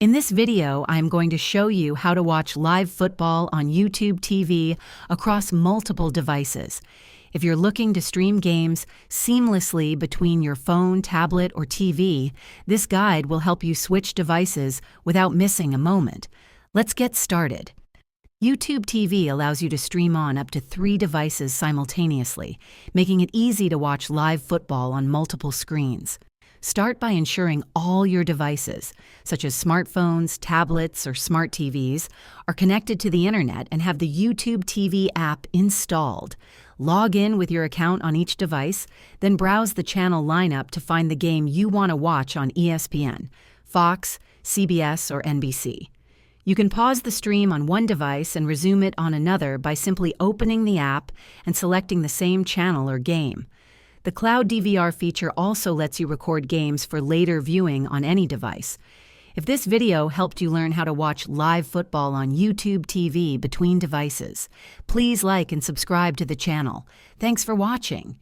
In this video, I'm going to show you how to watch live football on YouTube TV across multiple devices. If you're looking to stream games seamlessly between your phone, tablet, or TV, this guide will help you switch devices without missing a moment. Let's get started. YouTube TV allows you to stream on up to 3 devices simultaneously, making it easy to watch live football on multiple screens. Start by ensuring all your devices, such as smartphones, tablets, or smart TVs, are connected to the internet and have the YouTube TV app installed. Log in with your account on each device, then browse the channel lineup to find the game you want to watch on ESPN, Fox, CBS, or NBC. You can pause the stream on one device and resume it on another by simply opening the app and selecting the same channel or game. The Cloud DVR feature also lets you record games for later viewing on any device. If this video helped you learn how to watch live football on YouTube TV between devices, please like and subscribe to the channel. Thanks for watching.